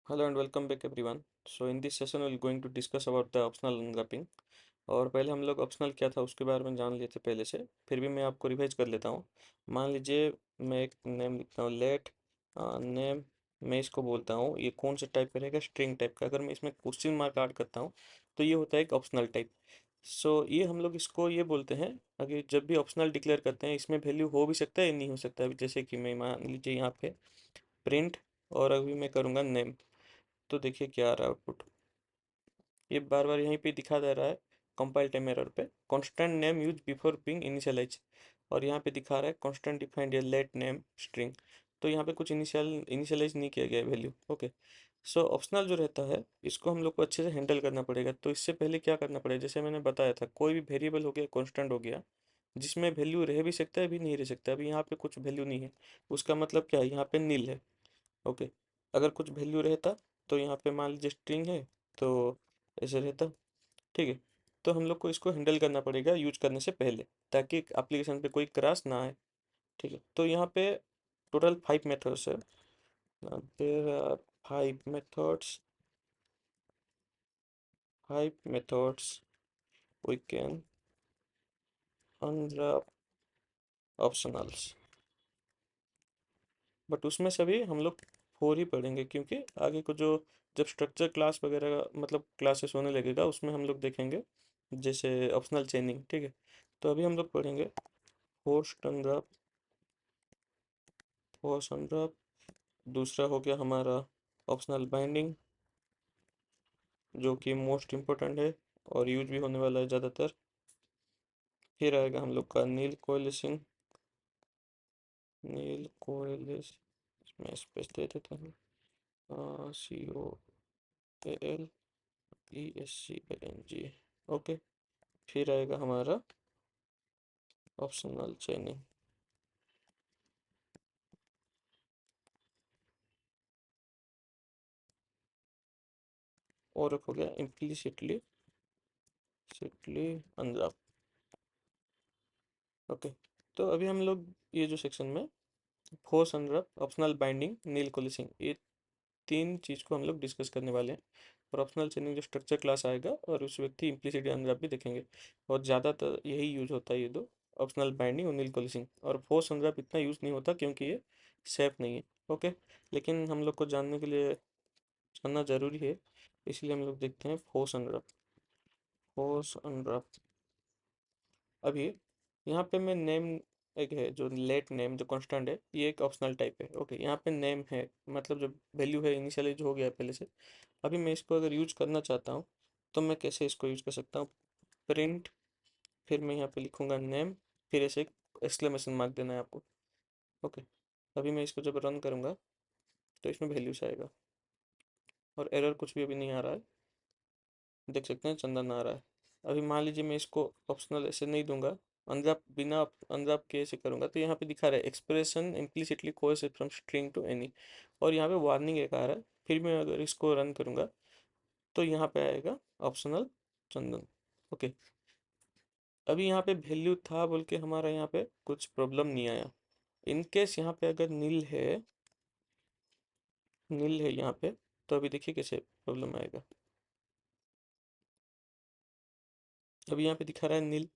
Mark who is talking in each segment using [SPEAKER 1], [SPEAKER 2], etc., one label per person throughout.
[SPEAKER 1] Hello and welcome back everyone. So in this session we're going to discuss about the optional unwrapping। और पहले हम लोग optional क्या था उसके बारे में जान लिए थे पहले से, फिर भी मैं आपको रिवाइज कर लेता हूँ। मान लीजिए मैं एक नेम लिखता हूँ, लेट नेम। मैं इसको बोलता हूँ ये कौन सा टाइप का रहेगा, स्ट्रिंग टाइप का। अगर मैं इसमें क्वेश्चन मार्क ऐड करता हूँ तो ये होता है एक ऑप्शनल टाइप। सो ये हम लोग इसको ये बोलते हैं, अगर जब भी ऑप्शनल डिक्लेयर करते हैं इसमें वैल्यू हो भी सकता है या नहीं हो सकता है। अभी जैसे कि मैं मान लीजिए यहाँ पे प्रिंट, और अभी मैं करूँगा नेम, तो देखिए क्या आ रहा है आउटपुट। ये बार बार यहीं पे दिखा दे रहा है कंपाइल टाइम एरर पे, constant name use before being initialize. और यहाँ पे दिखा रहा है constant defined or let name string. तो यहाँ पे कुछ इनिशियलाइज नहीं किया गया वैल्यू। ओके। सो ऑप्शनल जो रहता है इसको हम लोग को अच्छे से हैंडल करना पड़ेगा। तो इससे पहले क्या करना पड़ेगा, जैसे मैंने बताया था, कोई भी वेरिएबल हो गया, कांस्टेंट हो गया, जिसमें वैल्यू रह भी सकता है भी नहीं रह सकता। अभी यहाँ पे कुछ वैल्यू नहीं है, उसका मतलब क्या है, यहाँ पे नील है। ओके। अगर कुछ वैल्यू रहता तो यहाँ पे मान लीजिए स्ट्रिंग है, तो ऐसे रहता। ठीक है। तो हम लोग को इसको हैंडल करना पड़ेगा यूज करने से पहले, ताकि एप्लीकेशन पे कोई क्रैश ना आए। ठीक है। तो यहाँ पे टोटल 5 मेथड्स है। There are 5 methods, 5 methods we can unwrap optionals। But उसमें से भी हम लोग 4 ही पढ़ेंगे, क्योंकि आगे को जो जब स्ट्रक्चर क्लास वगैरह मतलब क्लासेस होने लगेगा उसमें हम लोग देखेंगे जैसे ऑप्शनल चेनिंग। ठीक है। तो अभी हम लोग पढ़ेंगे होस्ट अनरैप, होस्ट अनरैप। दूसरा हो गया हमारा ऑप्शनल बाइंडिंग, जो कि मोस्ट इम्पोर्टेंट है और यूज भी होने वाला है ज़्यादातर। फिर आएगा हम लोग का नील कोएलिसिंग, नील कोएलिस, इसमें स्पेस दे देता हूँ, COALESCING। ओके। फिर आएगा हमारा ऑप्शनल चेनिंग, और एक हो गया इम्प्लिसिटली सिटली अनलॉक। ओके। तो अभी हम लोग ये जो सेक्शन में फोर्स अनरॉक, ऑप्शनल बाइंडिंग, नील कोलिसिंग, ये 3 चीज़ को हम लोग डिस्कस करने वाले हैं। और ऑप्शनल चेनिंग जो स्ट्रक्चर क्लास आएगा, और उस व्यक्ति इम्प्लिसिटी अनरॉक भी देखेंगे। और ज़्यादातर यही यूज होता है, ये दो, ऑप्शनल बाइंडिंग और नील कोलिसिंग। और फोर्स अनरॉक इतना यूज़ नहीं होता क्योंकि ये सेफ नहीं है। ओके। लेकिन हम लोग को जानने के लिए जानना ज़रूरी है, इसलिए हम लोग देखते हैं फोर्स अनरॉक। फोर्स अनरॉक अभी यहाँ पे मैं नेम, एक है जो लेट नेम जो कांस्टेंट है, ये एक ऑप्शनल टाइप है। ओके। यहाँ पे नेम है मतलब जो वैल्यू है इनिशियलाइज हो गया है पहले से। अभी मैं इसको अगर यूज करना चाहता हूँ तो मैं कैसे इसको यूज कर सकता हूँ, प्रिंट, फिर मैं यहाँ पे लिखूंगा नेम, फिर ऐसे एक एक्सक्लेमेशन मार्क देना है आपको। ओके। अभी मैं इसको जब रन करूँगा तो इसमें वैल्यूज आएगा, और एरर कुछ भी अभी नहीं आ रहा है, देख सकते हैं चंदन आ रहा है। अभी मान लीजिए मैं इसको ऑप्शनल ऐसे नहीं दूंगा, अनरैप बिना अनरैप के ऐसे करूंगा, तो यहाँ पे दिखा रहा है expression implicitly coerced from string to any, और यहाँ पे वार्निंग एक आ रहा है। फिर मैं अगर इसको रन करूंगा तो यहाँ पे आएगा ऑप्शनल चंदन। ओके। अभी यहाँ पे वैल्यू था बोल के हमारा यहाँ पे कुछ प्रॉब्लम नहीं आया। इनकेस यहाँ पे अगर नील है, नील है यहाँ पे, तो अभी देखिए कैसे प्रॉब्लम आएगा। अभी यहाँ पे दिखा रहा है नील,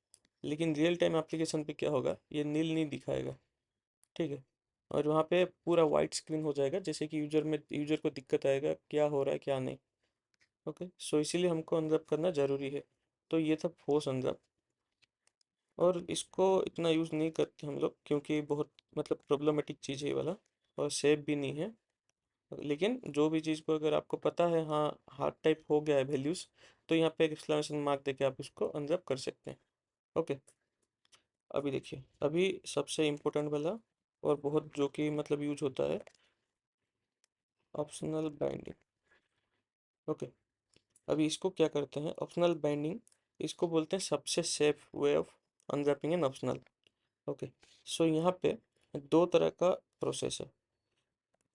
[SPEAKER 1] लेकिन रियल टाइम एप्लीकेशन पे क्या होगा, ये नील नहीं दिखाएगा। ठीक है। और वहाँ पे पूरा वाइट स्क्रीन हो जाएगा, जैसे कि यूजर को दिक्कत आएगा क्या हो रहा है क्या नहीं। ओके। सो इसीलिए हमको अनरैप करना ज़रूरी है। तो ये था फोर्स अनरैप। और इसको इतना यूज़ नहीं करते हम लोग, क्योंकि बहुत मतलब प्रॉब्लमेटिक चीज़ है ये वाला, और सेफ भी नहीं है। लेकिन जो भी चीज़ को अगर आपको पता है, हाँ हार्ड टाइप हो गया है वैल्यूज़, तो यहाँ पे एक एक्सक्लेमेशन मार्क देके आप इसको अनरैप कर सकते हैं। ओके। अभी देखिए, अभी सबसे इम्पोर्टेंट वाला और बहुत जो कि मतलब यूज होता है, ऑप्शनल बाइंडिंग। ओके। अभी इसको क्या करते हैं, ऑप्शनल बाइंडिंग, इसको बोलते हैं सबसे safe way of unwrapping an optional. Okay. So यहाँ पे दो तरह का प्रोसेस है।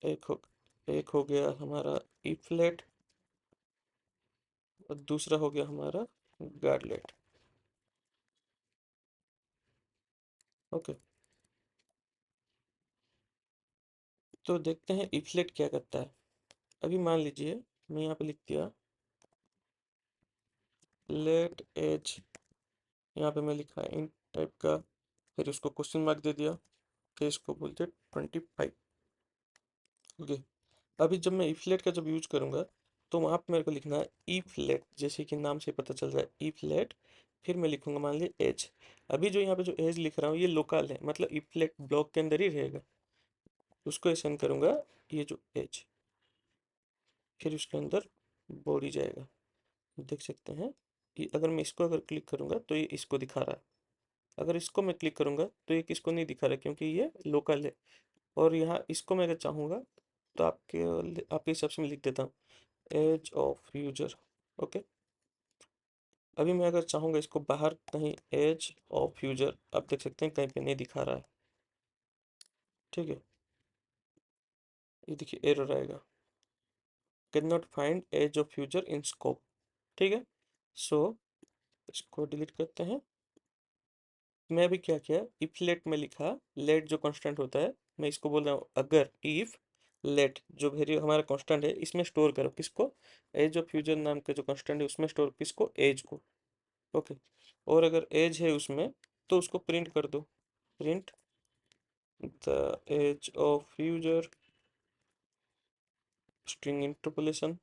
[SPEAKER 1] एक हो एक हो गया हमारा ईफलेट, और दूसरा हो गया हमारा गार्डलेट। ओके। तो देखते हैं ईफलेट क्या करता है। अभी मान लीजिए मैं यहाँ पे लिख दिया लेट एज, यहाँ पे मैं लिखा इन टाइप का, फिर उसको क्वेश्चन मार्क दे दिया, फिर इसको बोलते 25। ओके। अभी जब मैं इफ लेट का जब यूज करूंगा तो वहां पे मेरे को लिखना है इफ लेट, जैसे कि नाम से पता चल रहा है इफ लेट, फिर मैं लिखूंगा मान लीजिए एज। अभी जो यहाँ पे जो एज लिख रहा हूँ ये लोकल है, मतलब इफ लेट ब्लॉक के अंदर ही रहेगा, उसको असाइन करूंगा ये जो एज, फिर उसके अंदर बॉडी जाएगा। देख सकते हैं कि अगर मैं इसको अगर क्लिक करूंगा तो ये इसको दिखा रहा है, अगर इसको मैं क्लिक करूंगा तो ये किसको नहीं दिखा रहा क्योंकि ये लोकल है। और यहाँ इसको मैं अगर चाहूंगा तो आपके हिसाब से मैं लिख देता हूँ एज ऑफ यूजर। ओके। अभी मैं अगर चाहूंगा इसको बाहर कहीं एज ऑफ यूजर, आप देख सकते हैं कहीं पे नहीं दिखा रहा है। ठीक है, ये देखिए एरर आएगा, cannot find age of user in scope. ठीक है, सो इसको डिलीट करते हैं। मैं अभी क्या किया, इफ लेट में लिखा, लेट जो कांस्टेंट होता है, मैं इसको बोल रहा हूँ अगर इफ लेट जो वेरिएबल हमारा कांस्टेंट है इसमें स्टोर करो किसको, एज ऑफ यूजर नाम का जो कांस्टेंट है उसमें स्टोर किसको, एज को। ओके। और अगर एज है उसमें तो उसको प्रिंट कर दो, print the age of user string interpolation,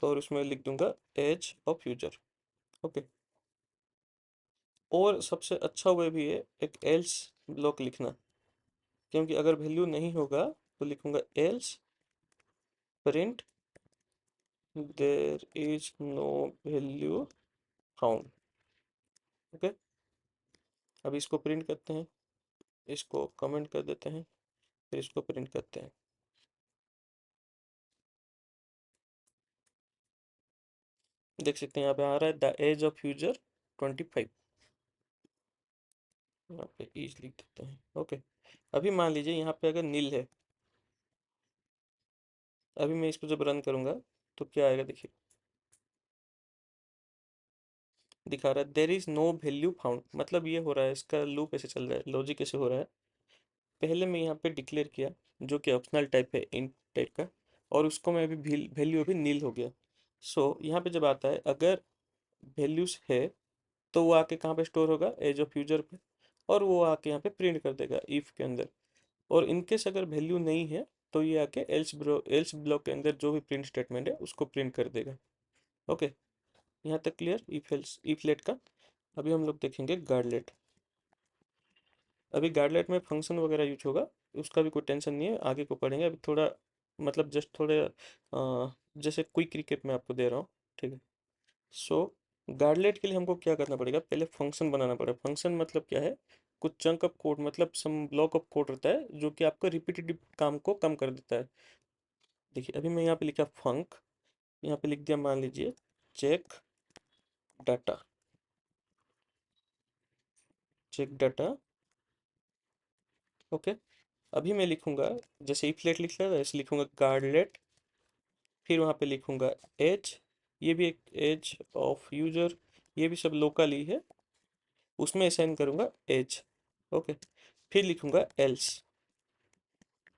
[SPEAKER 1] और उसमें लिख दूंगा एज ऑफ यूजर। ओके। और सबसे अच्छा वे भी है एक एल्स ब्लॉक लिखना, क्योंकि अगर वैल्यू नहीं होगा तो लिखूंगा else print there is no value found. Okay. अब इसको प्रिंट करते हैं, इसको कमेंट कर देते हैं, फिर इसको प्रिंट करते हैं। देख सकते हैं यहाँ पे आ रहा है द एज ऑफ यूजर 25, यहाँ पे एज लिख देते हैं। ओके। अभी मान लीजिए यहाँ पे अगर नील है, अभी मैं इसको जब रन करूंगा तो क्या आएगा देखिए, दिखा रहा है there is no value found, मतलब ये हो रहा है, इसका लूप ऐसे चल रहा है, लॉजिक कैसे हो रहा है। पहले मैं यहाँ पे डिक्लेयर किया जो कि ऑप्शनल टाइप है इंट टाइप का, और उसको मैं अभी वैल्यू अभी नील हो गया। सो यहाँ पे जब आता है अगर वैल्यूज है तो वो आके कहाँ पे स्टोर होगा, एज ऑफ यूजर पे, और वो आके यहाँ पे प्रिंट कर देगा इफ के अंदर। और इनकेस अगर वैल्यू नहीं है तो ये आके एल्स ब्लॉक के अंदर जो भी प्रिंट स्टेटमेंट है उसको प्रिंट कर देगा। ओके, यहाँ तक क्लियर इफ लेट का। अभी हम लोग देखेंगे गार्डलेट। अभी गार्डलेट में फंक्शन वगैरह यूज होगा, उसका भी कोई टेंशन नहीं है, आगे को पढ़ेंगे। अभी थोड़ा मतलब जस्ट थोड़े जैसे क्विक रिकेप में आपको दे रहा हूँ। ठीक है, सो गार्डलेट के लिए हमको क्या करना पड़ेगा, पहले फंक्शन बनाना पड़ेगा। फंक्शन मतलब क्या है, कुछ चंक ऑफ कोड, मतलब सम ब्लॉक ऑफ कोड रहता है जो कि आपका रिपीटेटिव काम को कम कर देता है। देखिए अभी मैं यहाँ पे लिखा फंक, यहाँ पे लिख दिया मान लीजिए check data, check data. Okay. अभी मैं लिखूंगा जैसे इफलेट लिख रहा था ऐसे लिखूंगा गार्डलेट, फिर वहाँ पे लिखूंगा एज, ये भी एक एज ऑफ यूजर, ये भी सब लोकल ही है, उसमें असाइन करूंगा एज। ओके। फिर लिखूंगा एल्स।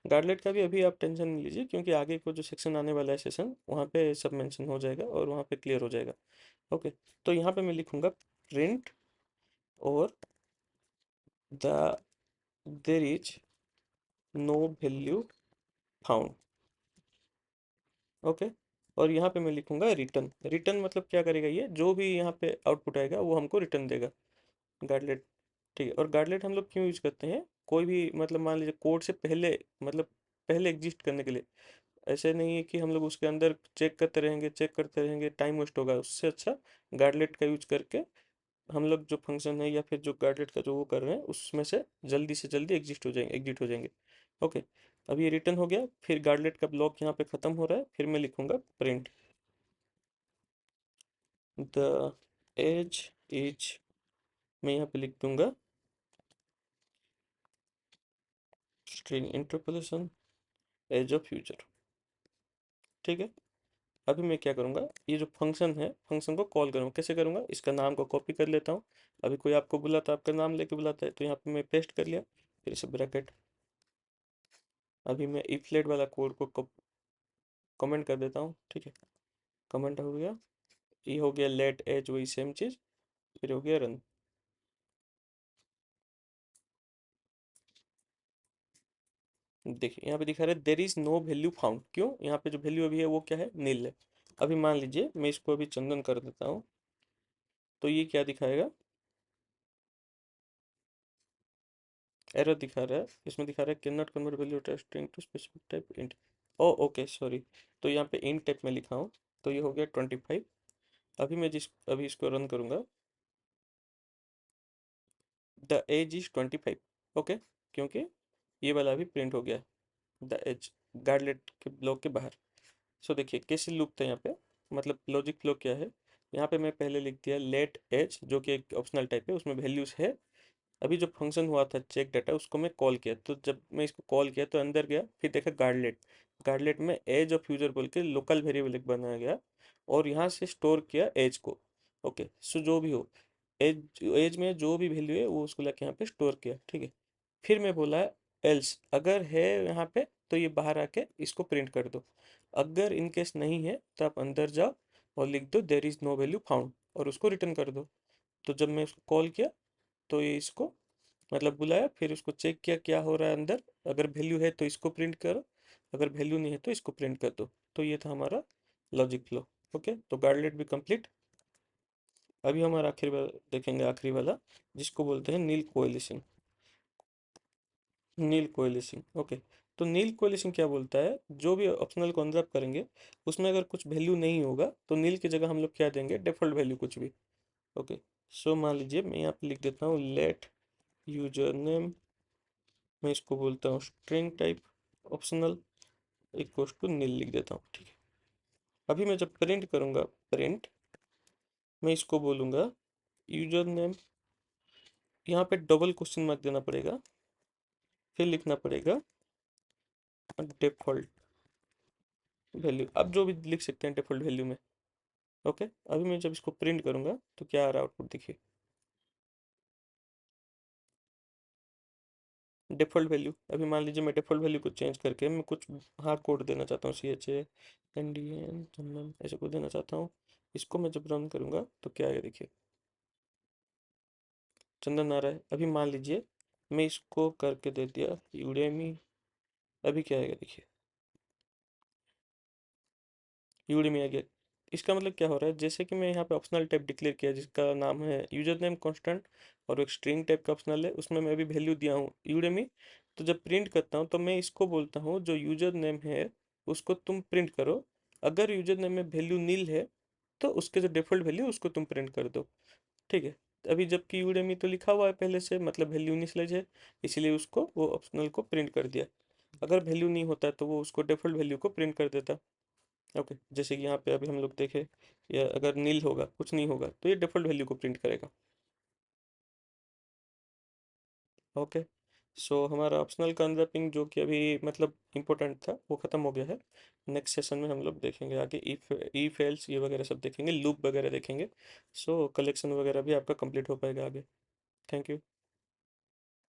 [SPEAKER 1] गार्डलेट का भी अभी आप टेंशन नहीं लीजिए, क्योंकि आगे को जो सेक्शन आने वाला है सेशन, वहाँ पे सब मेंशन हो जाएगा और वहाँ पे क्लियर हो जाएगा। ओके। तो यहाँ पे मैं लिखूंगा प्रिंट और the there is no value found. Okay. और यहाँ पे मैं लिखूंगा रिटर्न। रिटर्न मतलब क्या करेगा, ये जो भी यहाँ पे आउटपुट आएगा वो हमको रिटर्न देगा गार्डलेट। ठीक है, और गार्डलेट हम लोग क्यों यूज करते हैं, कोई भी मतलब मान लीजिए कोड से पहले, मतलब पहले एग्जिस्ट करने के लिए। ऐसे नहीं है कि हम लोग उसके अंदर चेक करते रहेंगे, चेक करते रहेंगे, टाइम वेस्ट होगा, उससे अच्छा गार्डलेट का यूज करके हम लोग जो फंक्शन है या फिर जो गार्डलेट का जो वो कर रहे हैं उसमें से जल्दी एग्जिस्ट हो जाएंगे, एग्जिट हो जाएंगे। ओके। अब ये रिटर्न हो गया, फिर गार्डलेट का ब्लॉक यहाँ पे खत्म हो रहा है, फिर मैं लिखूंगा प्रिंट द एज इज, मैं यहाँ पे लिख दूंगा string interpolation age of user. ठीक है। अभी मैं क्या करूँगा, ये जो फंक्शन है फंक्शन को कॉल करूँगा, कैसे करूँगा, इसका नाम को कॉपी कर लेता हूँ। अभी कोई आपको बुलाता है, आपका नाम लेके बुलाता है, तो यहाँ पे मैं पेस्ट कर लिया, फिर इसे ब्रैकेट। अभी मैं इफलेट वाला कोड को कमेंट कर देता हूँ, ठीक है। कमेंट हो गया, ये हो गया लेट एज, वही सेम चीज़, फिर हो गया रन। देखिए यहाँ पे दिखा रहा है there is no value found, क्यों? यहाँ पे जो वैल्यू अभी है वो क्या है, नील है। अभी मान लीजिए मैं इसको अभी चंदन कर देता हूँ, तो ये क्या दिखाएगा, एरर दिखा रहा है, इसमें दिखा रहा है cannot convert value string to specific type int. Oh okay sorry, तो यहाँ पे इंट टाइप में लिखा हूँ, तो ये हो गया 25। अभी इसको रन करूंगा, द एज इज 25, ओके, क्योंकि ये वाला अभी प्रिंट हो गया, द एज गार्डलेट के ब्लॉक के बाहर। सो देखिए कैसे लूप था यहाँ पे, मतलब लॉजिक फ्लो क्या है। यहाँ पे मैं पहले लिख दिया लेट एज, जो कि एक ऑप्शनल टाइप है, उसमें वैल्यूज है। अभी जो फंक्शन हुआ था चेक डाटा, उसको मैं कॉल किया, तो जब मैं इसको कॉल किया तो अंदर गया, फिर देखा गार्डलेट, गार्डलेट में एज ऑफ यूजर बोल के लोकल वेरिएबल एक बनाया गया, और यहाँ से स्टोर किया एज को। ओके, सो जो भी हो, एज एज में जो भी वैल्यू है वो उसको लाके यहाँ पे स्टोर किया, ठीक है। फिर मैं बोला एल्स, अगर है यहाँ पे तो ये बाहर आके इसको प्रिंट कर दो, अगर इनकेस नहीं है तो आप अंदर जाओ और लिख दो there is no value found, और उसको रिटर्न कर दो। तो जब मैं उसको कॉल किया तो ये इसको मतलब बुलाया, फिर उसको चेक किया क्या हो रहा है अंदर, अगर वैल्यू है तो इसको प्रिंट करो, अगर वैल्यू नहीं है तो इसको प्रिंट कर दो। तो ये था हमारा लॉजिक फ्लो। ओके, तो गार्डलेट भी कंप्लीट। अभी हमारा आखिरी वाला देखेंगे, आखिरी वाला, जिसको बोलते हैं नील कोएलिशन। नील कोएलिशन, ओके। तो नील कोएलिशन क्या बोलता है, जो भी ऑप्शनल को अनरैप करेंगे उसमें अगर कुछ वैल्यू नहीं होगा तो नील की जगह हम लोग क्या देंगे, डिफॉल्ट वैल्यू कुछ भी। ओके, सो मान लीजिए मैं यहाँ पे लिख देता हूँ लेट यूजर नेम, मैं इसको बोलता हूँ string type optional equals to nil लिख देता हूँ, ठीक है। अभी मैं जब प्रिंट करूँगा, प्रिंट, मैं इसको बोलूँगा यूजर नेम, यहाँ पे डबल क्वेश्चन मार्क देना पड़ेगा, फिर लिखना पड़ेगा डिफॉल्ट वैल्यू, आप जो भी लिख सकते हैं डिफॉल्ट वैल्यू में। ओके, अभी मैं जब इसको प्रिंट करूँगा तो क्या आ रहा है आउटपुट देखिए, डिफॉल्ट वैल्यू। अभी मान लीजिए मैं डिफॉल्ट वैल्यू को चेंज करके मैं कुछ हार्ड कोड देना चाहता हूँ, CHANDN चंदन ऐसे कुछ देना चाहता हूँ। इसको मैं जब रन करूँगा तो क्या आएगा देखिए, चंदन आ रहा है। अभी मान लीजिए मैं इसको करके दे दिया यूडेमी, अभी क्या आएगा देखिए, यूडेमी आ गया। इसका मतलब क्या हो रहा है, जैसे कि मैं यहाँ पे ऑप्शनल टाइप डिक्लेयर किया जिसका नाम है यूजर नेम कॉन्स्टेंट, और एक स्ट्रिंग टाइप का ऑप्शनल है, उसमें मैं अभी वैल्यू दिया हूँ यूडेमी। तो जब प्रिंट करता हूँ तो मैं इसको बोलता हूँ जो यूजर नेम है उसको तुम प्रिंट करो, अगर यूजर नेम में वैल्यू नील है तो उसके जो डिफॉल्ट वैल्यू उसको तुम प्रिंट कर दो, ठीक है। अभी जबकि यूडेमी तो लिखा हुआ है पहले से, मतलब वैल्यू इनिशियलाइज है, इसलिए उसको वो ऑप्शनल को प्रिंट कर दिया। अगर वैल्यू नहीं होता तो वो उसको डिफॉल्ट वैल्यू को प्रिंट कर देता। ओके, जैसे कि यहाँ पे अभी हम लोग देखें, या अगर नील होगा, कुछ नहीं होगा, तो ये डिफॉल्ट वैल्यू को प्रिंट करेगा। ओके, सो हमारा ऑप्शनल का अनरैपिंग जो कि अभी मतलब इम्पोर्टेंट था वो ख़त्म हो गया है। नेक्स्ट सेशन में हम लोग देखेंगे आगे इफ एल्स ये वगैरह सब देखेंगे, लूप वगैरह देखेंगे। सो कलेक्शन वगैरह भी आपका कंप्लीट हो पाएगा आगे। Thank you.